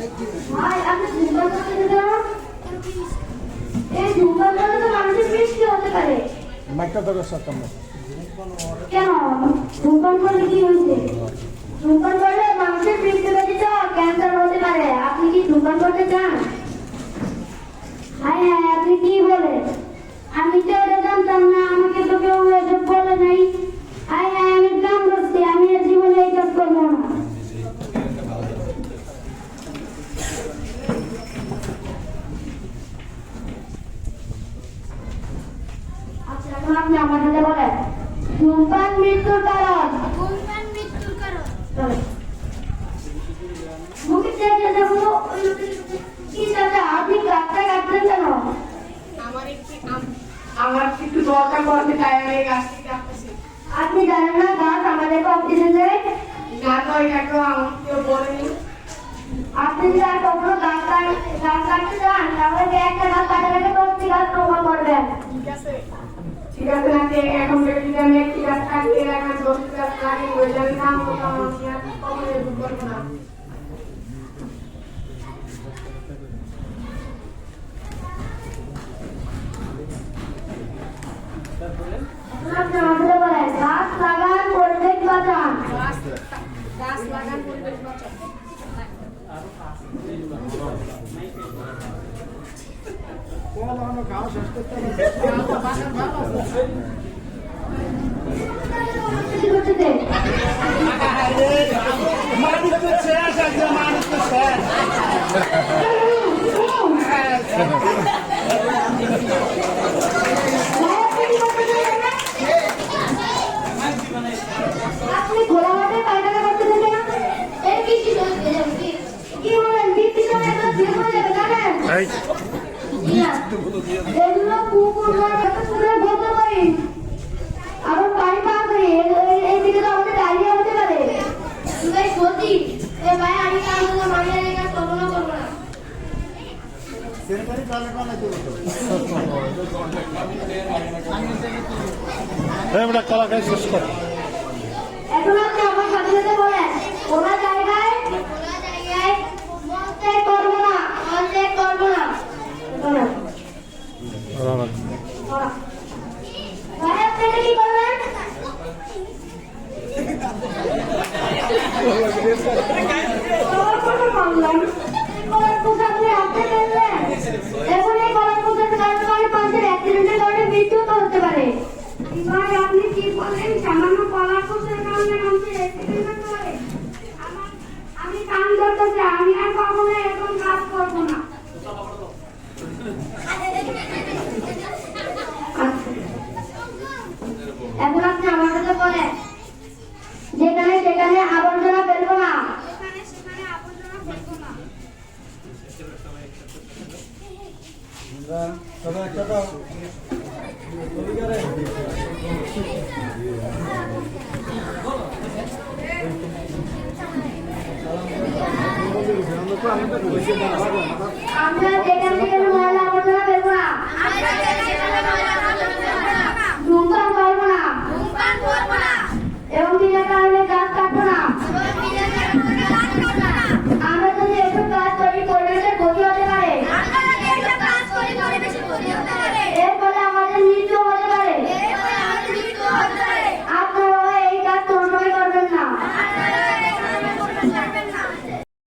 ভাই আপনি ধূমপান করতে কেন? এই ধূমপান করলে তো মানুষের মৃত্যু হতে পারে। মাইকটা ধরে সরকার কেন ধূমপান করলে কি হয়েছে? ধূমপান করলে মানুষের মৃত্যু ব্যতীত ক্যান্সার হতে পারে। আপনি কি ধূমপান করতে চান? হ্যাঁ হ্যাঁ আপনি কি বলেন? আমি তো এটা জানতাম না, আমাকে তো কেউ এসব বলে নাই। হ্যাঁ হ্যাঁ আমি গ্রাম করছি, আমি আর জীবনে এই কাজ করবো না। আচ্ছা এখন আপনি আমার সাথে বলেন ধূমপান মৃত্যুর কারণ। ধূমপান মৃত্যুর কারণ। চলেন। মুখে চেয়ে যাবো কি চাচা আপনি গাছটা কাটছেন কেন? আমার একটু দরকার পড়বে তাই আমি এই গাছটি কাটতেছি। আপনি জানেন না গাছ আমাদেরকে অক্সিজেন দেয়? না তো এটা কেউ আমাকে কেউ বলেনি। আপনি যদি আর কখনো গাছ কাটতে চান তাহলে যে একটা গাছ কাটার আগে 10টি গাছ রোপণ করবেন। ঠিক আছে ঠিক আছে না এখন যদি আমি একটি গাছ কাটতে রাখার 10টি গাছ লাগিয়ে ওই আমি কাম করতাম আমি আর কখনো এরকম করবো না। আপনি আমাদের বলেন গাছ লাগান পরিবেশ বাঁচান। গাছ লাগান পরিবেশ বাঁচান। খাওয়া শেষ করতে হবে। কি করছেন? মানুষ তো শেষ আছে, মানুষ তো শেষ। আপনি ঘোড়া মাঠে পায়খানা করতে দেবেন না? এর কি কি বলেন? পিছনে একটা ভিড় হয়ে যাবে জানেন? এগুলো কুকুর করে বলতে পারি আবার পানি পান করি এইদিকে তো আমাদের ডায়রিয়া হতে পারে। ভাই সত্যি এ ভাই আমি কাম করলাম, আমি আর এই কাজ করবো না। সেন্টারি কালে কালে তো আমরা কলাকাই শেষ কর। এখন আপনি আমার সাথে সাথে বলেন ওরা জায়গায় মন ত্যাগ করবো না। বলেন। ভাই আপনি এটা কি করলেন? কলার কথা বললাম। কলার কথা আপনি হাতে ফেললেন। এখন এই কলার কথার কারণে মানে পাশের অ্যাক্সিডেন্টের কারণে মৃত্যু তো হতে পারে। ভাই আপনি কি বললেন? সামান্য কলার কথার কারণে মানুষের অ্যাক্সিডেন্ট হতে পারে? আমি কান ধরতেছি, আমি আর কখনো এরকম কাজ করবো না। এখন আপনি আমার কাছে বলেন যেখানে সেখানে আবর্জনা ফেলবো না। সেখানে আবর্জনা ফেলবো না। তবে একটা তো আমরা যেখানে সেখানে ময়লা আবর্জনা ফেলবো না।